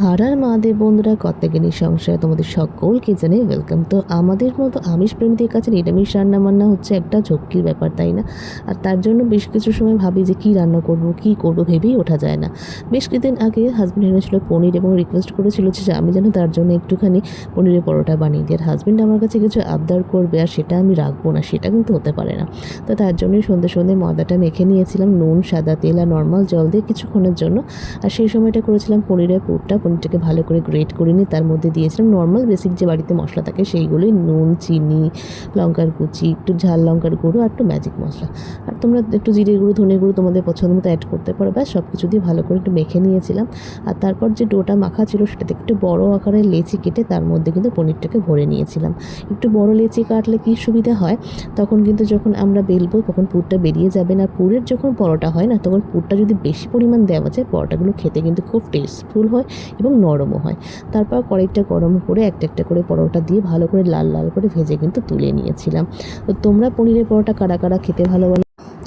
হারার মহাদেব বন্ধুরা, কত্যাগিনী সংসারে তোমাদের সকলকে জানাই ওয়েলকাম। তো আমাদের মতো আমিষ প্রেমীদের কাছে নিরামিষ রান্না বান্না হচ্ছে একটা ঝক্কির ব্যাপার, তাই না? আর তার জন্য বেশ কিছু সময় ভাবি যে কী রান্না করব, কী করব ভেবেই ওঠা যায় না। বেশ কিছুদিন আগে হাজব্যান্ড এনেছিল পনির এবং রিকোয়েস্ট করেছিল যে আমি যেন তার জন্য একটুখানি পনিরের পরোটা বানিয়ে দিই। আর হাজব্যান্ড আমার কাছে কিছু আবদার করবে আর সেটা আমি রাখবো না, সেটা কিন্তু হতে পারে না। তো তার জন্যই সন্ধ্যে সন্ধ্যে ময়দাটা মেখে নিয়েছিলাম নুন, সাদা তেল আর নর্মাল জল দিয়ে কিছুক্ষণের জন্য। আর সেই সময়টা করেছিলাম পনিরের পুরটা। পনিরটাকে ভালো করে গ্রেট করে নিয়ে তার মধ্যে দিয়েছিলাম নর্মাল বেসিক যে বাড়িতে মশলা থাকে সেইগুলোই, নুন, চিনি, লঙ্কার কুচি, একটু ঝাল লঙ্কার গুঁড়ো আর একটু ম্যাজিক মশলা। আর তোমরা একটু জিরে গুঁড়ো, ধনে গুঁড়ো তোমাদের পছন্দ মতো অ্যাড করতে পারো। ব্যাস সব কিছু দিয়ে ভালো করে একটু মেখে নিয়েছিলাম। আর তারপর যে ডোটা মাখা ছিল সেটাতে একটু বড় আকারের লেচি কেটে তার মধ্যে কিন্তু পনিরটাকে ভরে নিয়েছিলাম। একটু বড় লেচি কাটলে কী সুবিধা হয়, তখন কিন্তু যখন আমরা বেলবো তখন পুরটা বেরিয়ে যাবে না। পুরের যখন পরোটা হয় না, তখন পুরটা যদি বেশি পরিমাণ দেওয়া যায় পরোটাগুলো খেতে কিন্তু খুব টেস্টফুল হয় এবং নরমও হয়। তারপর কড়াইটা গরম করে একটা একটা করে পরোটা দিয়ে ভালো করে লাল লাল করে ভেজে কিন্তু তুলে নিয়েছিলাম। তো তোমরা পনিরের পরোটা কারা কারা খেতে ভালোবাসো,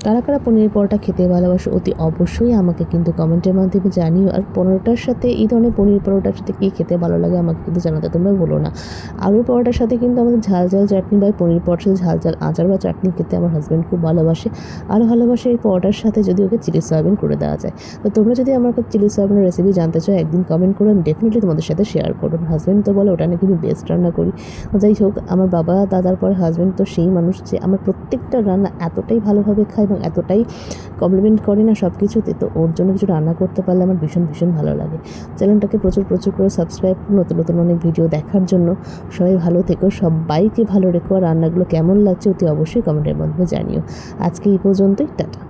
কারা কারা পনিরের পরোটা খেতে ভালোবাসো অতি অবশ্যই আমাকে কিন্তু কমেন্টের মাধ্যমে জানিও। আর পরোটার সাথে এই ধরনের পনির পরোটার সাথে কী খেতে ভালো লাগে আমাকে কিন্তু জানাতে তোমরা বলো না। আলুর পরোটার সাথে কিন্তু আমাদের ঝাল ঝাল চাটনি বা পনির পরোটার সাথে ঝাল ঝাল আচার বা চাটনি খেতে আমার হাজব্যান্ড খুব ভালোবাসে। আরও ভালোবাসে এই পরোটার সাথে যদি ওকে চিলি সয়াবিন করে দেওয়া যায়। তো তোমরা যদি আমার কাছে চিলি সয়াবিনের রেসিপি জানতে চাও একদিন কমেন্ট করো, আমি ডেফিনেটলি তোমাদের সাথে শেয়ার করবো। হাজব্যান্ড তো বলে ওটা নাকি আমি বেস্ট রান্না করি। যাই হোক, আমার বাবা দাদার পরে হাজব্যান্ড তো সেই মানুষ যে আমার প্রত্যেকটা রান্না এতটাই ভালোভাবে খায় এবং এতটাই কমপ্লিমেন্ট করে না সব কিছুতে। তো ওর জন্য কিছু রান্না করতে পারলে আমার ভীষণ ভীষণ ভালো লাগে। চ্যানেলটাকে প্রচুর প্রচুর করে সাবস্ক্রাইব করুন নতুন নতুন অনেক ভিডিও দেখার জন্য। সবাই ভালো থেকো, সবাইকে ভালো রেখো। আর রান্নাগুলো কেমন লাগছে অতি অবশ্যই কমেন্টের মাধ্যমে জানিও। আজকে এই পর্যন্তই, টাটা।